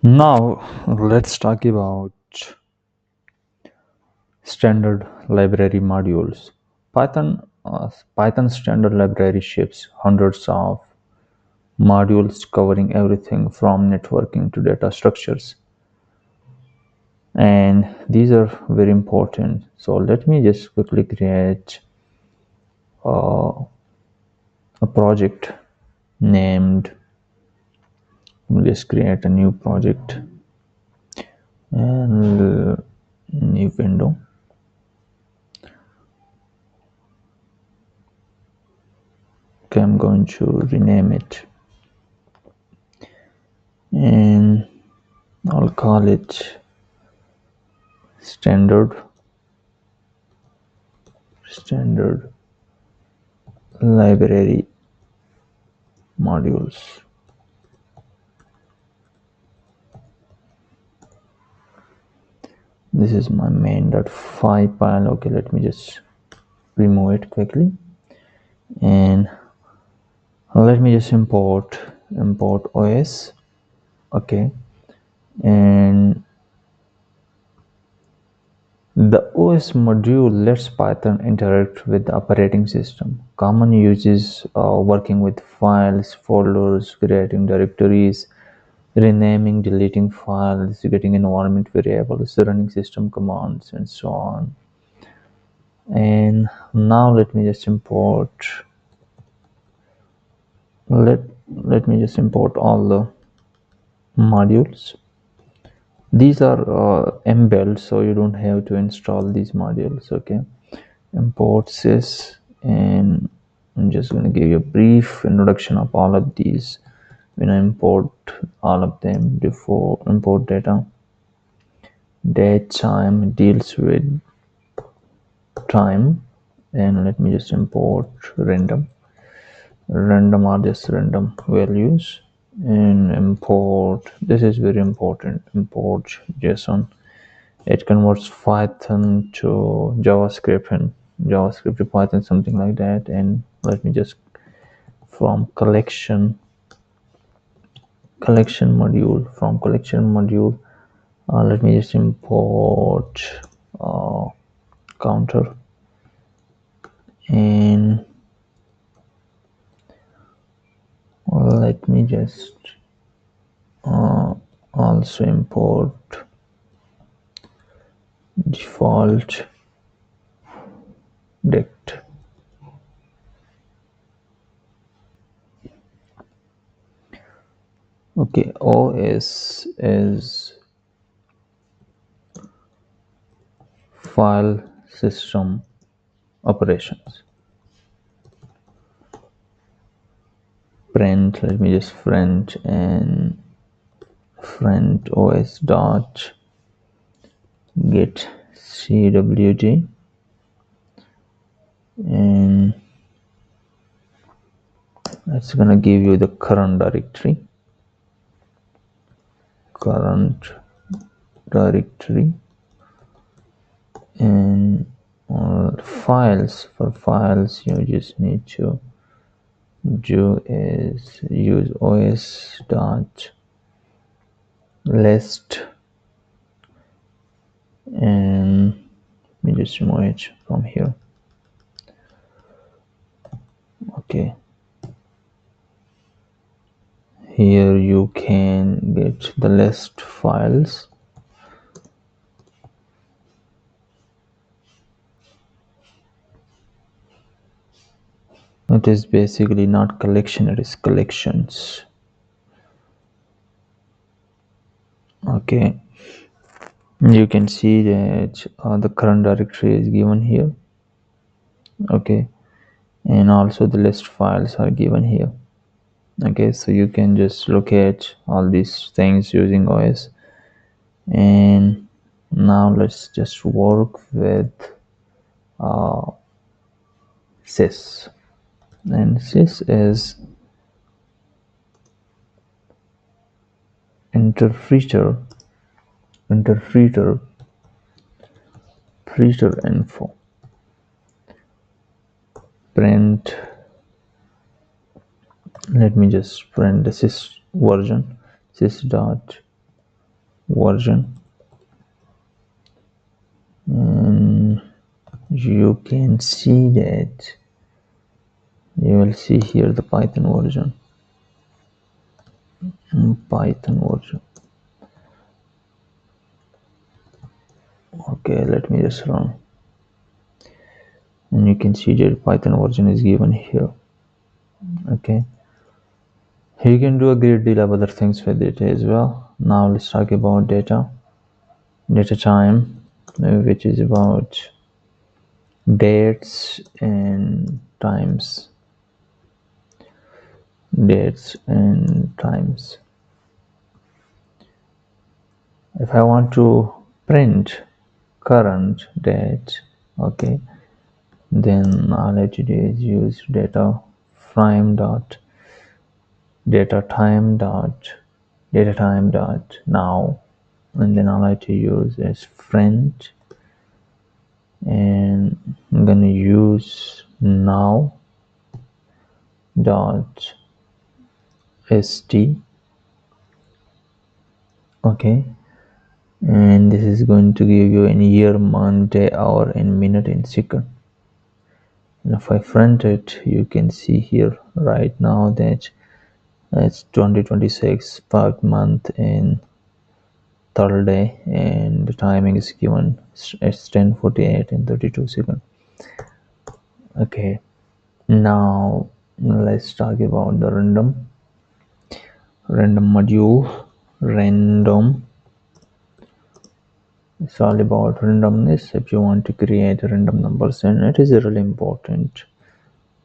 Now let's talk about standard library modules. Python standard library ships hundreds of modules covering everything from networking to data structures, and these are very important. So let me just quickly create a project named. Just create a new project and new window. Okay, I'm going to rename it and I'll call it standard library modules. This is my main.py file. Okay, let me just remove it quickly and let me just import OS. Okay, and the OS module lets Python interact with the operating system. Common uses working with files, folders, creating directories, renaming, deleting files, getting environment variables, running system commands, and so on. And now let me just import. Let me just import all the modules. These are mbuilt, so you don't have to install these modules. Okay, import sys, and I'm just going to give you a brief introduction of all of these when I import all of them. Before import data, datetime deals with time, and let me just import random are just random values, and import, this is very important, import JSON. It converts Python to JavaScript and JavaScript to Python, something like that. And let me just, from collection module, let me just import counter, and let me just also import default dict. Okay, OS is file system operations. Print, let me just print and print OS dot get cwd, and it's gonna give you the current directory and files. For files, you just need to do is use os dot list, and let me just remove it from here. Okay, here you can get the list files. It is basically not collection, it is collections. Okay, you can see that the current directory is given here. Okay, and also the list files are given here. Okay, so you can just locate all these things using OS. And now let's just work with sys, and sys is interpreter info. Print, let me just print the sys version, sys dot version, and you can see that you will see here the Python version. Okay, let me just run, and you can see that Python version is given here. Okay, you can do a great deal of other things with it as well. Now let's talk about data time, which is about dates and times. If I want to print current date, okay, then all I have to do is use datetime.now, and then all I have to use is print, and I'm gonna use now dot st. Okay, and this is going to give you in year, month, day, hour, and minute, and second. And if I print it, you can see here right now that it's 2026 5th month and third day, and the timing is given. It's 10:48 and 32 seconds. Okay, now let's talk about the random module. Random, it's all about randomness. If you want to create random numbers, and it is really important,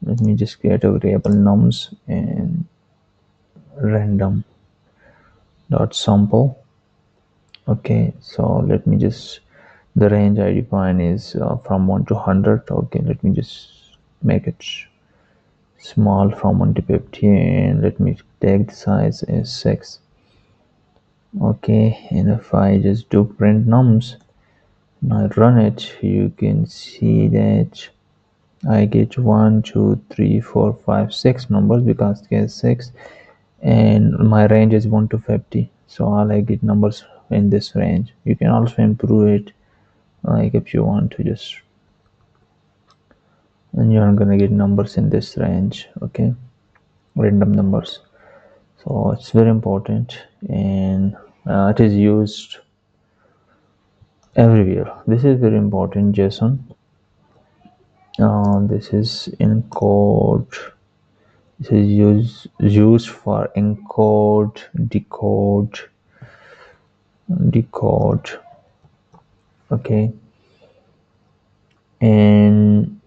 let me just create a variable nums and random dot sample. Okay, so let me just, the range I define is from 1 to 100. Okay, let me just make it small, from 1 to 50, and let me take the size as 6. Okay, and if I just do print nums and I run it, you can see that I get 1 2 3 4 5 6 numbers, because there's 6, and my range is 1 to 50, so all I get numbers in this range. You can also improve it, like if you want to just, and you're gonna get numbers in this range. Okay, random numbers. So it's very important, and it is used everywhere. This is very important. JSON, this is encode. This is used for encode, decode. Okay, and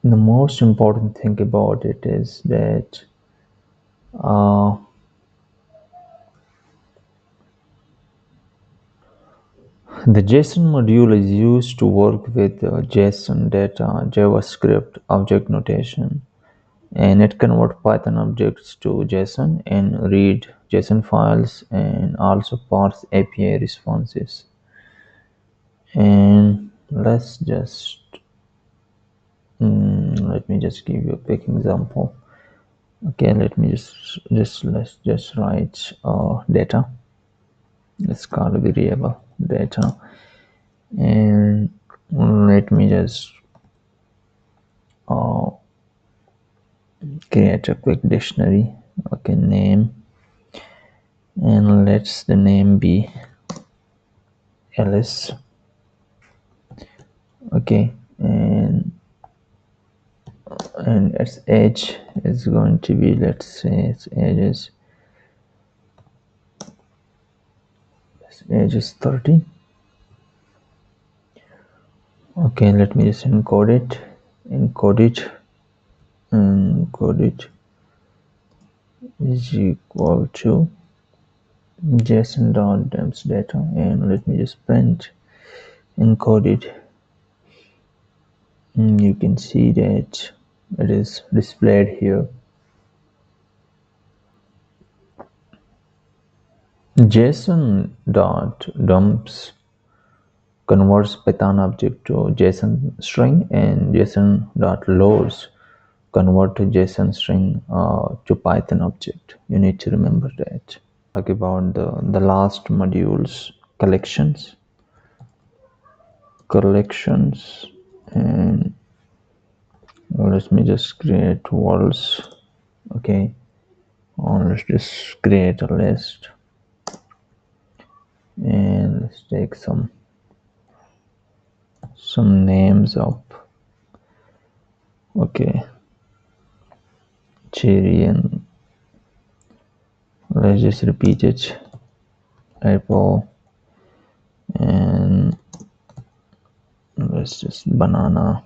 the most important thing about it is that the JSON module is used to work with JSON data, JavaScript object notation, and it converts Python objects to JSON and read JSON files, and also parse API responses. And let's just let me just give you a quick example. Okay, let me let's just write data. Let's call a variable data, and let me just create a quick dictionary. Okay, name, and let's the name be Alice. Okay, and its age is going to be, let's say its age is 30. Okay, let me just encode it is equal to JSON.dumps data, and let me just print encoded, and you can see that it is displayed here. JSON.dumps converts Python object to JSON string, and JSON.loads convert to JSON string to Python object. You need to remember that. talk about the last modules, collections, and let me just create worlds. Okay, let's just create a list, and let's take some names up. Okay, cherry, and let's just repeat it, apple, and let's just banana,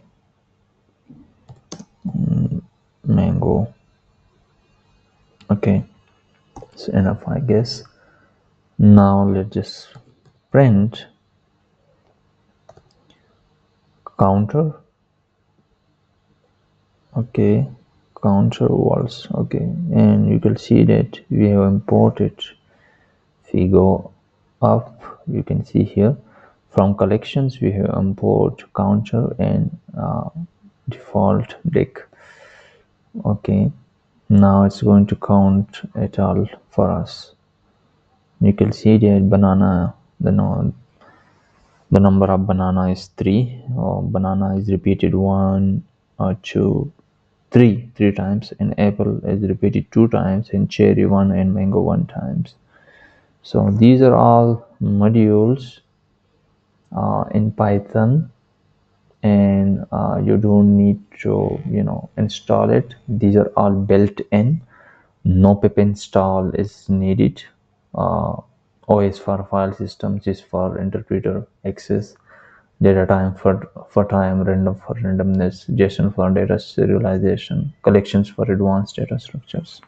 mango. Okay, it's enough, I guess. Now let's just print counter. Okay, counter walls. Okay, and you can see that we have imported. If we go up, you can see here from collections we have import counter and default deck. Okay, now it's going to count it all for us. You can see that banana, the number of banana is 3, or banana is repeated 1 or 2, 3 times, and apple is repeated 2 times, and cherry 1 and mango 1 times. So these are all modules in Python, and you don't need to install it. These are all built in. No pip install is needed. uh, OS for file systems is for interpreter access, data time for time, random for randomness, JSON for data serialization, collections for advanced data structures.